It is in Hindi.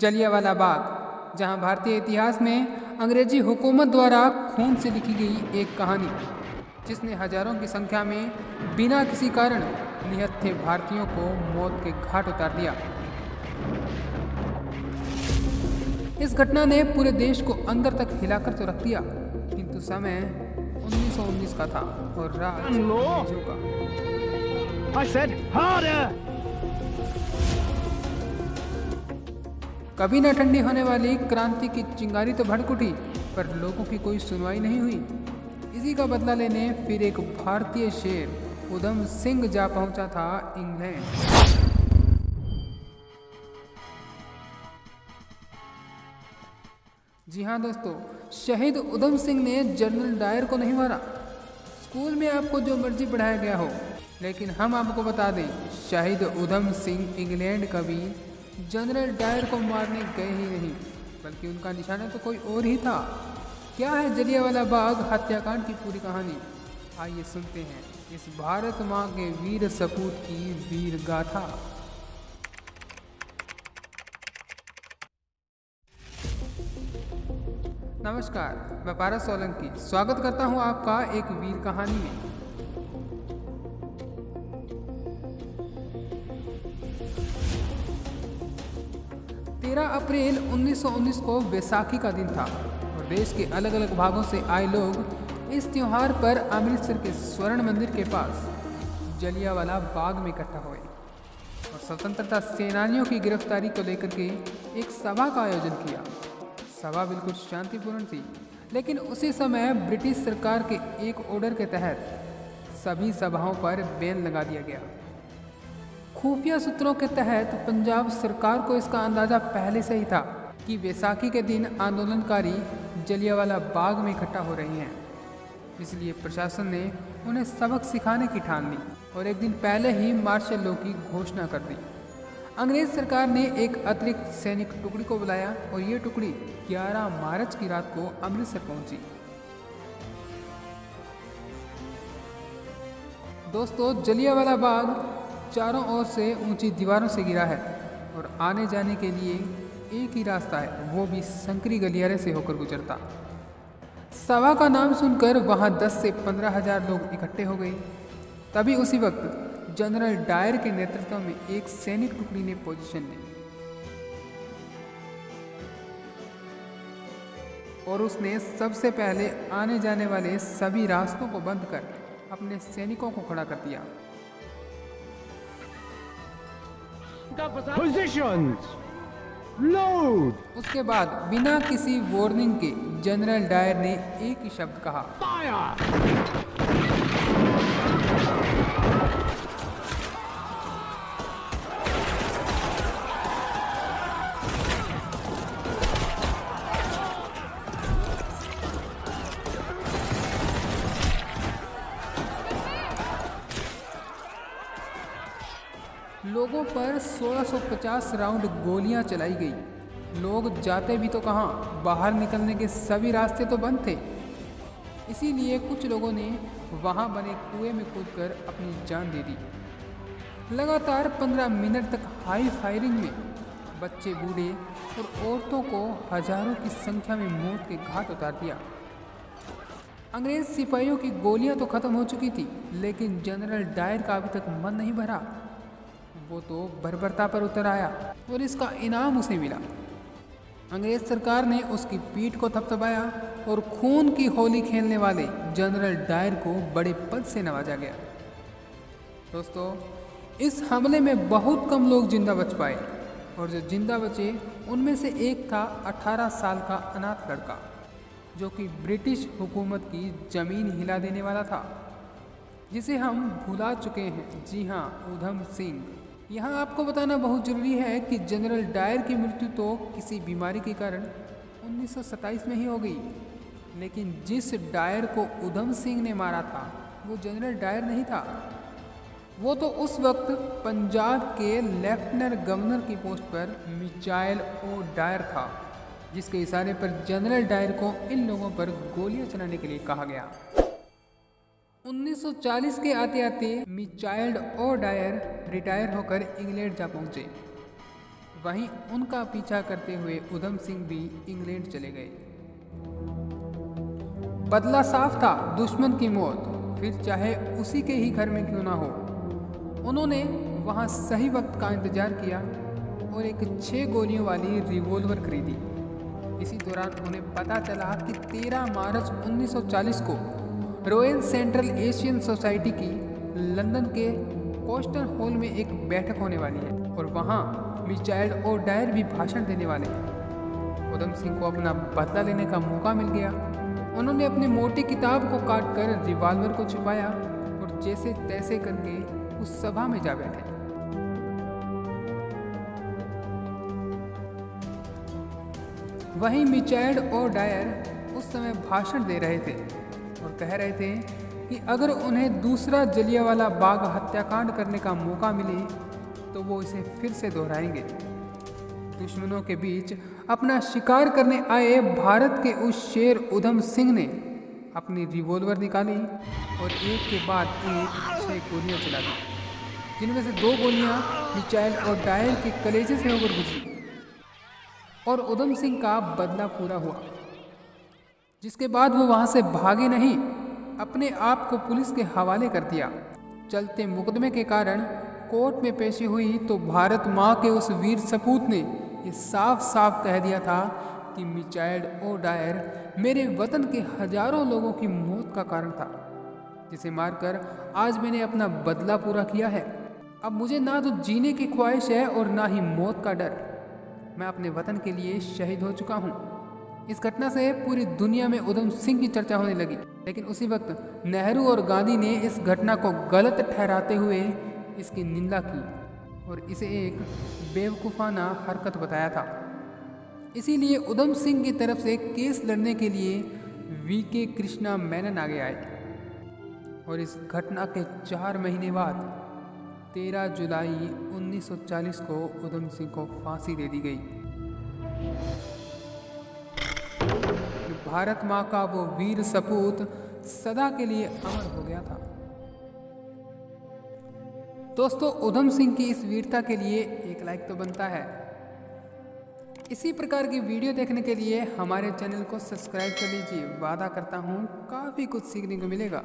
जलियांवाला बाग, जहां भारतीय इतिहास में अंग्रेजी हुकूमत द्वारा खून से लिखी गई एक कहानी, जिसने हजारों की संख्या में बिना किसी कारण निहत्थे भारतीयों को मौत के घाट उतार दिया। इस घटना ने पूरे देश को अंदर तक हिलाकर तो रख दिया, किंतु समय 1919 का था और राज अंग्रेजों का। I said harder! कभी न ठंडी होने वाली क्रांति की चिंगारी तो भड़क उठी, पर लोगों की कोई सुनवाई नहीं हुई। इसी का बदला लेने फिर एक भारतीय शेर उधम सिंह जा पहुंचा था इंग्लैंड। जी हाँ दोस्तों, शहीद उधम सिंह ने जनरल डायर को नहीं मारा। स्कूल में आपको जो मर्जी पढ़ाया गया हो, लेकिन हम आपको बता दें, शहीद उधम सिंह इंग्लैंड कभी जनरल डायर को मारने गए ही नहीं, बल्कि उनका निशाना तो कोई और ही था। क्या है जलियांवाला बाग हत्याकांड की पूरी कहानी? आइए सुनते हैं इस भारत माँ के वीर सपूत की वीर गाथा। नमस्कार, मैं पारस सोलंकी स्वागत करता हूं आपका एक वीर कहानी में। तेरह अप्रैल 1919 को बैसाखी का दिन था और देश के अलग अलग भागों से आए लोग इस त्योहार पर अमृतसर के स्वर्ण मंदिर के पास जलियांवाला बाग में इकट्ठा हुए और स्वतंत्रता सेनानियों की गिरफ्तारी को लेकर के एक सभा का आयोजन किया। सभा बिल्कुल शांतिपूर्ण थी, लेकिन उसी समय ब्रिटिश सरकार के एक ऑर्डर के तहत सभी सभाओं पर बैन लगा दिया गया। खुफिया सूत्रों के तहत पंजाब सरकार को इसका अंदाजा पहले से ही था कि बैसाखी के दिन आंदोलनकारी जलियांवाला बाग में इकट्ठा हो रहे हैं, इसलिए प्रशासन ने उन्हें सबक सिखाने की ठान ली और एक दिन पहले ही मार्शल लॉ की घोषणा कर दी। अंग्रेज सरकार ने एक अतिरिक्त सैनिक टुकड़ी को बुलाया और ये टुकड़ी 11 मार्च की रात को अमृतसर पहुंची। दोस्तों, जलियांवाला बाग चारों ओर से ऊंची दीवारों से घिरा है और आने जाने के लिए एक ही रास्ता है, वो भी संकरी गलियारे से होकर गुजरता। सभा का नाम सुनकर वहां 10 से 15 हजार लोग इकट्ठे हो गए। तभी उसी वक्त जनरल डायर के नेतृत्व में एक सैनिक टुकड़ी ने पोजीशन ली और उसने सबसे पहले आने जाने वाले सभी रास्तों को बंद कर अपने सैनिकों को खड़ा कर दिया। Positions! Load! उसके बाद बिना किसी वार्निंग के जनरल डायर ने एक ही शब्द कहा, Fire! लोगों पर 1650 राउंड गोलियां चलाई गई। लोग जाते भी तो कहाँ, बाहर निकलने के सभी रास्ते तो बंद थे। इसीलिए कुछ लोगों ने वहां बने कुएं में कूदकर अपनी जान दे दी। लगातार 15 मिनट तक हाई फायरिंग में बच्चे, बूढ़े और औरतों को हजारों की संख्या में मौत के घाट उतार दिया। अंग्रेज सिपाहियों की गोलियां तो खत्म हो चुकी थी, लेकिन जनरल डायर का अभी तक मन नहीं भरा। वो तो बर्बरता पर उतर आया और इसका इनाम उसे मिला। अंग्रेज सरकार ने उसकी पीठ को थपथपाया और खून की होली खेलने वाले जनरल डायर को बड़े पद से नवाजा गया। दोस्तों, इस हमले में बहुत कम लोग जिंदा बच पाए और जो जिंदा बचे उनमें से एक था 18 साल का अनाथ लड़का, जो कि ब्रिटिश हुकूमत की जमीन हिला देने वाला था, जिसे हम भुला चुके हैं। जी हाँ, उधम सिंह। यहाँ आपको बताना बहुत जरूरी है कि जनरल डायर की मृत्यु तो किसी बीमारी के कारण 1927 में ही हो गई, लेकिन जिस डायर को उधम सिंह ने मारा था वो जनरल डायर नहीं था। वो तो उस वक्त पंजाब के लेफ्टिनेंट गवर्नर की पोस्ट पर मिचाइल ओ डायर था, जिसके इशारे पर जनरल डायर को इन लोगों पर गोलियां चलाने के लिए कहा गया। 1940 के आते आते मिचाइल ओ डायर रिटायर होकर इंग्लैंड जा पहुंचे। वहीं उनका पीछा करते हुए उधम सिंह भी इंग्लैंड चले गए। बदला साफ था, दुश्मन की मौत, फिर चाहे उसी के ही घर में क्यों ना हो। उन्होंने वहां सही वक्त का इंतजार किया और एक 6 गोलियों वाली रिवॉल्वर खरीदी। इसी दौरान उन्हें पता चला कि 13 मार्च 1940 को रॉयल सेंट्रल एशियन सोसाइटी की लंदन के कोस्टन हॉल में एक बैठक होने वाली है और वहाँ मिचाइल ओडायर भी भाषण देने वाले हैं। उधम सिंह को अपना बदला लेने का मौका मिल गया। उन्होंने अपनी मोटी किताब को काटकर रिवॉल्वर को छिपाया और जैसे तैसे करके उस सभा में जा बैठे। वहीं मिचाइल ओडायर उस समय भाषण दे रहे थे और कह रहे थे कि अगर उन्हें दूसरा जलियांवाला बाग हत्याकांड करने का मौका मिले तो वो इसे फिर से दोहराएंगे। दुश्मनों के बीच अपना शिकार करने आए भारत के उस शेर उधम सिंह ने अपनी रिवॉल्वर निकाली और एक के बाद एक 6 गोलियां चला दी, जिनमें से 2 गोलियां मिचाइल ओडायर के कलेजे से होकर गुजरी और उधम सिंह का बदला पूरा हुआ। जिसके बाद वो वहां से भागे नहीं, अपने आप को पुलिस के हवाले कर दिया। चलते मुकदमे के कारण कोर्ट में पेशी हुई तो भारत माँ के उस वीर सपूत ने ये साफ साफ कह दिया था कि मिचाइल ओडायर मेरे वतन के हजारों लोगों की मौत का कारण था, जिसे मारकर आज मैंने अपना बदला पूरा किया है। अब मुझे ना तो जीने की ख्वाहिश है और ना ही मौत का डर। मैं अपने वतन के लिए शहीद हो चुका हूँ। इस घटना से पूरी दुनिया में उधम सिंह की चर्चा होने लगी, लेकिन उसी वक्त नेहरू और गांधी ने इस घटना को गलत ठहराते हुए इसकी निंदा की और इसे एक बेवकूफ़ाना हरकत बताया था। इसीलिए उधम सिंह की तरफ से केस लड़ने के लिए वीके कृष्णा मेनन आगे आए और इस घटना के 4 महीने बाद 13 जुलाई 1940 को उधम सिंह को फांसी दे दी गई। भारत माँ का वो वीर सपूत सदा के लिए अमर हो गया था। दोस्तों, उधम सिंह की इस वीरता के लिए एक लाइक तो बनता है। इसी प्रकार की वीडियो देखने के लिए हमारे चैनल को सब्सक्राइब कर लीजिए। वादा करता हूँ काफ़ी कुछ सीखने को मिलेगा।